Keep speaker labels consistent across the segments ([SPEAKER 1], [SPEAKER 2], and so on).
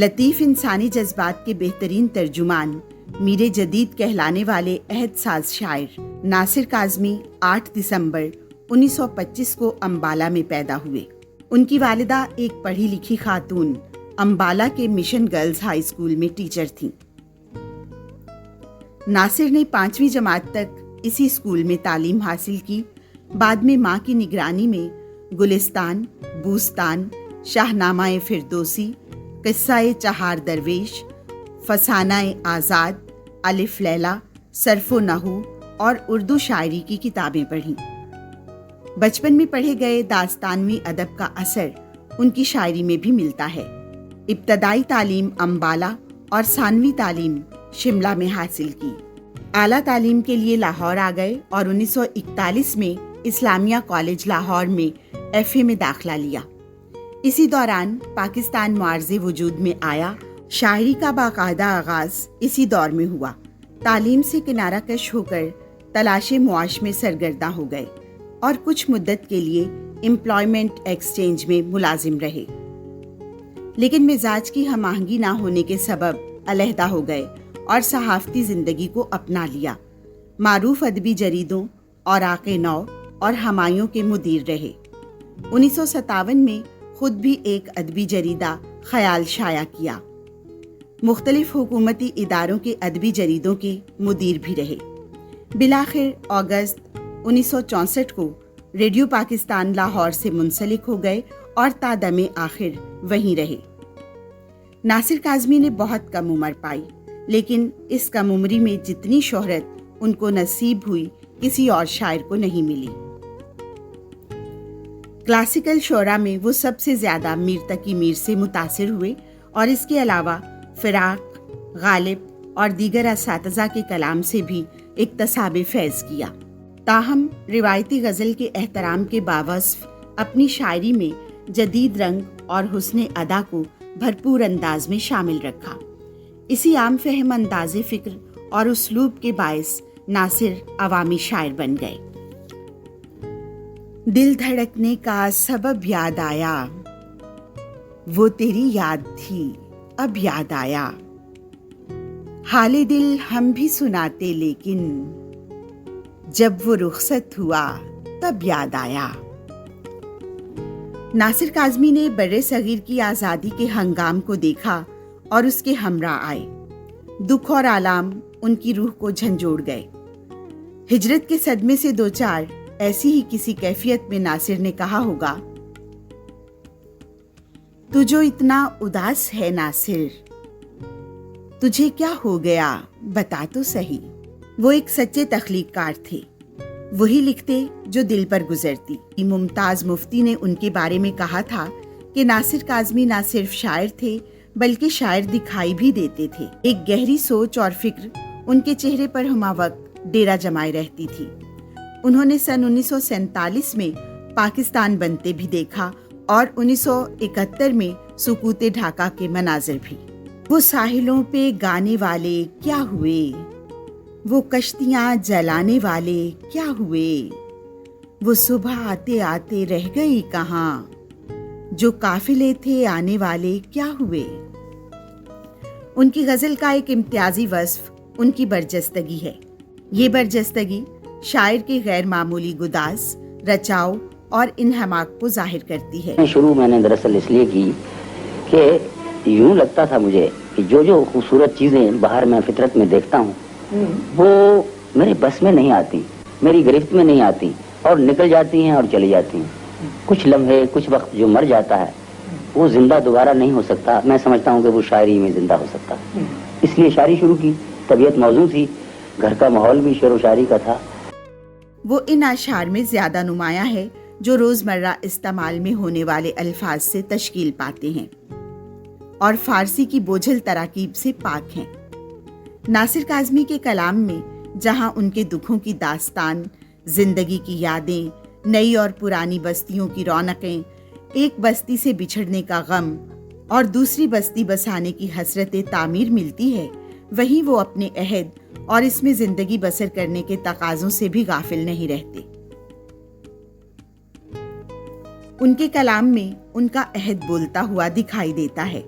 [SPEAKER 1] لطیف انسانی جذبات کے بہترین ترجمان، میر جدید کہلانے والے عہد ساز شاعر ناصر کاظمی 8 دسمبر 1925 کو امبالہ میں پیدا ہوئے۔ ان کی والدہ ایک پڑھی لکھی خاتون امبالہ کے مشن گرلز ہائی اسکول میں ٹیچر تھیں۔ ناصر نے 5ویں جماعت تک اسی اسکول میں تعلیم حاصل کی۔ بعد میں ماں کی نگرانی میں گلستان، بوستان، شاہنامہ فردوسی، قصہ چہار درویش، فسانہ آزاد، الف لیلا، صرف و نحو اور اردو شاعری کی کتابیں پڑھیں۔ بچپن میں پڑھے گئے داستانوی ادب کا اثر ان کی شاعری میں بھی ملتا ہے۔ ابتدائی تعلیم امبالہ اور ثانوی تعلیم شملہ میں حاصل کی۔ اعلیٰ تعلیم کے لیے لاہور آ گئے اور 1941 میں اسلامیہ کالج لاہور میں FA میں داخلہ لیا۔ اسی دوران پاکستان معارض وجود میں آیا۔ شاعری کا باقاعدہ آغاز اسی دور میں ہوا۔ تعلیم سے کنارہ کش ہو کر تلاش معاش میں سرگرداں ہو گئے اور کچھ مدت کے لیے امپلائمنٹ ایکسچینج میں ملازم رہے، لیکن مزاج کی ہم آہنگی نہ ہونے کے سبب علیحدہ ہو گئے اور صحافتی زندگی کو اپنا لیا۔ معروف ادبی جریدوں اوراق نو اور ہمایوں کے مدیر رہے۔ 1957 میں خود بھی ایک ادبی جریدہ خیال شائع کیا۔ مختلف حکومتی اداروں کے ادبی جریدوں کے مدیر بھی رہے۔ بالآخر اگست 1964 کو ریڈیو پاکستان لاہور سے منسلک ہو گئے اور تا دم آخر وہیں رہے۔ ناصر کاظمی نے بہت کم عمر پائی، لیکن اس کم عمری میں جتنی شہرت ان کو نصیب ہوئی کسی اور شاعر کو نہیں ملی۔ کلاسیکل شعراء میں وہ سب سے زیادہ میر تقی میر سے متاثر ہوئے اور اس کے علاوہ فراق، غالب اور دیگر اساتذہ کے کلام سے بھی اکتساب فیض کیا۔ تاہم روایتی غزل کے احترام کے باوصف اپنی شاعری میں جدید رنگ اور حسن ادا کو بھرپور انداز میں شامل رکھا۔ اسی عام فہم انداز فکر اور اسلوب کے باعث ناصر عوامی شاعر بن گئے۔ دل دھڑکنے کا سبب یاد آیا، وہ تیری یاد تھی اب یاد آیا، حال دل ہم بھی سناتے لیکن جب وہ رخصت ہوا تب یاد آیا۔ ناصر کاظمی نے بر صغیر کی آزادی کے ہنگام کو دیکھا اور اس کے ہمراہ آئے۔ دکھ اور آلام ان کی روح کو جھنجھوڑ گئے۔ ہجرت کے صدمے سے دوچار ایسی ہی کسی کیفیت میں ناصر نے کہا ہوگا، تو جو اتنا اداس ہے ناصر، تجھے کیا ہو گیا بتا تو سہی۔ وہ ایک سچے تخلیق کار تھے، وہی لکھتے جو دل پر گزرتی۔ ممتاز مفتی نے ان کے بارے میں کہا تھا کہ ناصر کاظمی نہ صرف شاعر تھے بلکہ شاعر دکھائی بھی دیتے تھے۔ ایک گہری سوچ اور فکر ان کے چہرے پر ہمہ وقت ڈیرا جمائے رہتی تھی۔ انہوں نے سن 1947 میں پاکستان بنتے بھی دیکھا اور 1971 میں سکوت ڈھاکہ کے مناظر بھی۔ وہ ساحلوں پہ گانے والے کیا ہوئے، وہ کشتیاں جلانے والے کیا ہوئے، وہ صبح آتے آتے رہ گئی کہاں، جو قافلے تھے آنے والے کیا ہوئے۔ ان کی غزل کا ایک امتیازی وصف ان کی برجستگی ہے۔ یہ برجستگی شاعر کی غیر معمولی گداز، رچاؤ اور انہماک کو ظاہر کرتی ہے۔
[SPEAKER 2] شروع میں نے دراصل اس لیے کی کہ یوں لگتا تھا مجھے کہ جو خوبصورت چیزیں باہر میں فطرت میں دیکھتا ہوں وہ میرے بس میں نہیں آتی، میری گرفت میں نہیں آتی اور نکل جاتی ہیں اور چلی جاتی ہیں۔ کچھ لمحے، کچھ وقت جو مر جاتا ہے وہ زندہ دوبارہ نہیں ہو سکتا۔ میں سمجھتا ہوں کہ وہ شاعری میں زندہ ہو سکتا، اس لیے شاعری شروع کی۔ طبیعت موزوں تھی، گھر کا ماحول بھی شعر و شاعری کا تھا۔
[SPEAKER 1] وہ ان اشعار میں زیادہ نمایاں ہے جو روزمرہ استعمال میں ہونے والے الفاظ سے تشکیل پاتے ہیں اور فارسی کی بوجھل تراکیب سے پاک ہیں۔ ناصر کاظمی کے کلام میں جہاں ان کے دکھوں کی داستان، زندگی کی یادیں، نئی اور پرانی بستیوں کی رونقیں، ایک بستی سے بچھڑنے کا غم اور دوسری بستی بسانے کی حسرت تعمیر ملتی ہے، وہیں وہ اپنے عہد اور اس میں زندگی بسر کرنے کے تقاضوں سے بھی غافل نہیں رہتے۔ ان کے کلام میں ان کا عہد بولتا ہوا دکھائی دیتا ہے۔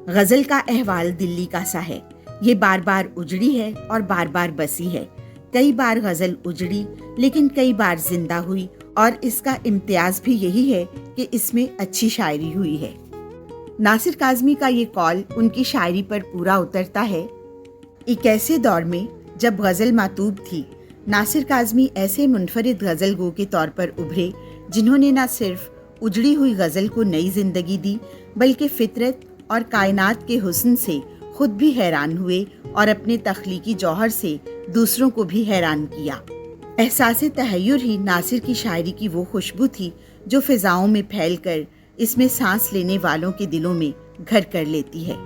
[SPEAKER 1] غزل کا احوال دلی کا سا ہے، یہ بار بار اجڑی ہے اور بار بار بسی ہے۔ کئی بار غزل اجڑی لیکن کئی بار زندہ ہوئی، اور اس کا امتیاز بھی یہی ہے کہ اس میں اچھی شاعری ہوئی ہے۔ ناصر کاظمی کا یہ قول ان کی شاعری پر پورا اترتا ہے۔ ایک ایسے دور میں جب غزل مطلوب تھی، ناصر کاظمی ایسے منفرد غزل گو کے طور پر ابھرے جنہوں نے نہ صرف اجڑی ہوئی غزل کو نئی زندگی دی، بلکہ فطرت اور کائنات کے حسن سے خود بھی حیران ہوئے اور اپنے تخلیقی جوہر سے دوسروں کو بھی حیران کیا۔ احساس تحیر ہی ناصر کی شاعری کی وہ خوشبو تھی جو فضاؤں میں پھیل کر اس میں سانس لینے والوں کے دلوں میں گھر کر لیتی ہے۔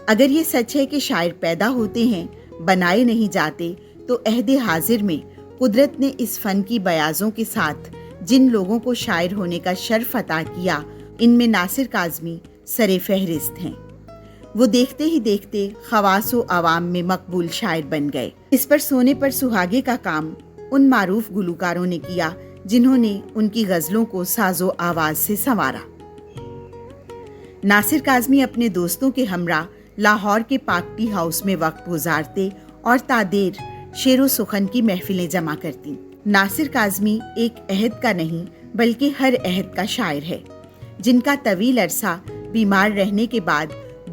[SPEAKER 1] اگر یہ سچ ہے کہ شاعر پیدا ہوتے ہیں، بنائے نہیں جاتے، تو عہد حاضر میں قدرت نے اس فن کی بیاضوں کے ساتھ جن لوگوں کو شاعر ہونے کا شرف عطا کیا، ان میں ناصر کاظمی سر فہرست ہیں۔ وہ دیکھتے ہی دیکھتے خواص و عوام میں مقبول شاعر بن گئے۔ اس پر سونے پر سہاگے کا کام ان معروف گلوکاروں نے کیا جنہوں نے ان کی غزلوں کو ساز و آواز سے سنوارا۔ ناصر کاظمی اپنے دوستوں کے ہمراہ لاہور کے پاک ٹی ہاؤس میں وقت گزارتے اور تا دیر شعر و سخن کی محفلیں جمع کرتی۔ ناصر کاظمی ایک عہد کا نہیں بلکہ ہر عہد کا شاعر ہے، جن کا طویل عرصہ بیمار رہنے کے بعد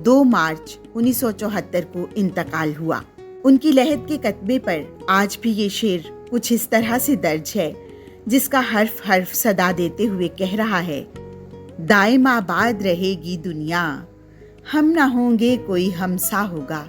[SPEAKER 1] 2 مارچ 1974 کو انتقال ہوا۔ ان کی لحد کے کتبے پر آج بھی یہ شعر کچھ اس طرح سے درج ہے، جس کا حرف حرف صدا دیتے ہوئے کہہ رہا ہے: دائم آباد رہے گی دنیا، ہم نہ ہوں گے کوئی ہم سا ہوگا۔